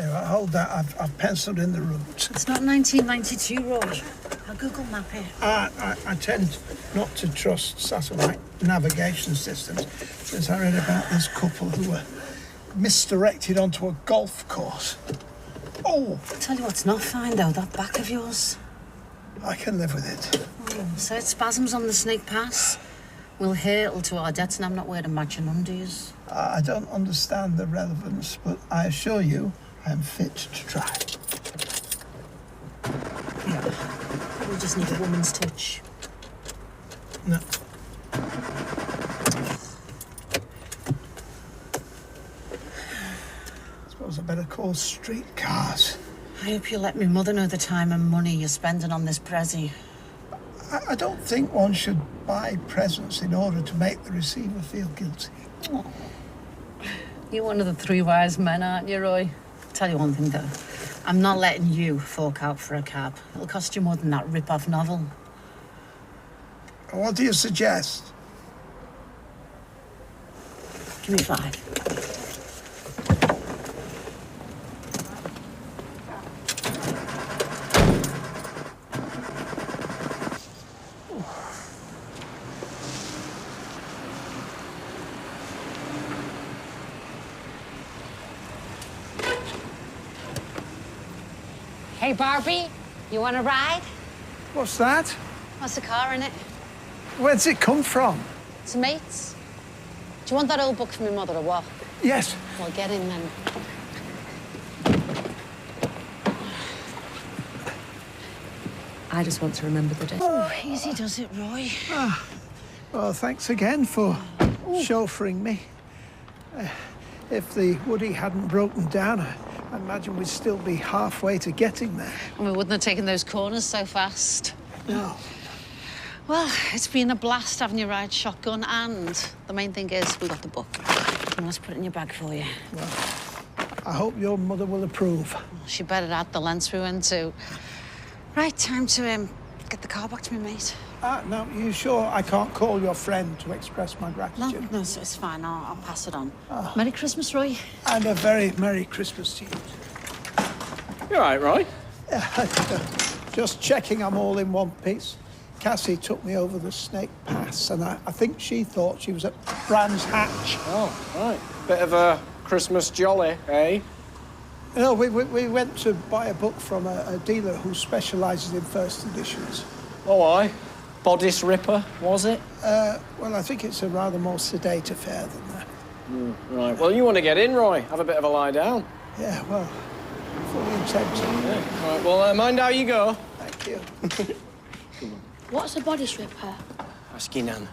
Anyway, hold that. I've penciled in the route. It's not 1992, Roy. I'll Google map it. I tend not to trust satellite navigation systems since I read about this couple who were misdirected onto a golf course. Oh! I'll tell you what's not fine, though, that back of yours. I can live with it. Oh, so it's spasms on the Snake Pass. We'll hurtle to our debts and I'm not wearing matching undies. I don't understand the relevance, but I assure you I am fit to try. Yeah. We just need a woman's touch. No. Suppose I better call streetcars. I hope you'll let me mother know the time and money you're spending on this prezi. I don't think one should buy presents in order to make the receiver feel guilty. Oh. You're one of the three wise men, aren't you, Roy? I'll tell you one thing, though. I'm not letting you fork out for a cab. It'll cost you more than that rip-off novel. What do you suggest? Give me 5. Hey, Barbie, you want to ride? What's that? What's the car in it? Where's it come from? It's mates. Do you want that old book from your mother or what? Yes. Well, get in then. I just want to remember the day. Oh, easy does it, Roy. Well, thanks again for chauffeuring me. If the Woody hadn't broken down, I imagine we'd still be halfway to getting there. And we wouldn't have taken those corners so fast. No. Well, it's been a blast having you ride shotgun, and the main thing is we got the book. And let's put it in your bag for you. Well, I hope your mother will approve. She better add the lengths we went to. Right, time to get the car back to me, mate. No, you sure I can't call your friend to express my gratitude? No, it's fine. I'll pass it on. Merry Christmas, Roy. And a very Merry Christmas to you. You all right, Roy? Just checking I'm all in one piece. Cassie took me over the Snake Pass, and I think she thought she was at Brands Hatch. Oh, right. Bit of a Christmas jolly, eh? No, we went to buy a book from a dealer who specialises in first editions. Oh, aye. Bodice Ripper, was it? Well, I think it's a rather more sedate affair than that. Right. Well, you want to get in, Roy? Have a bit of a lie down. Yeah, well, fully intend to. Yeah. Right. Well, mind how you go. Thank you. What's a body stripper? Ask your nan.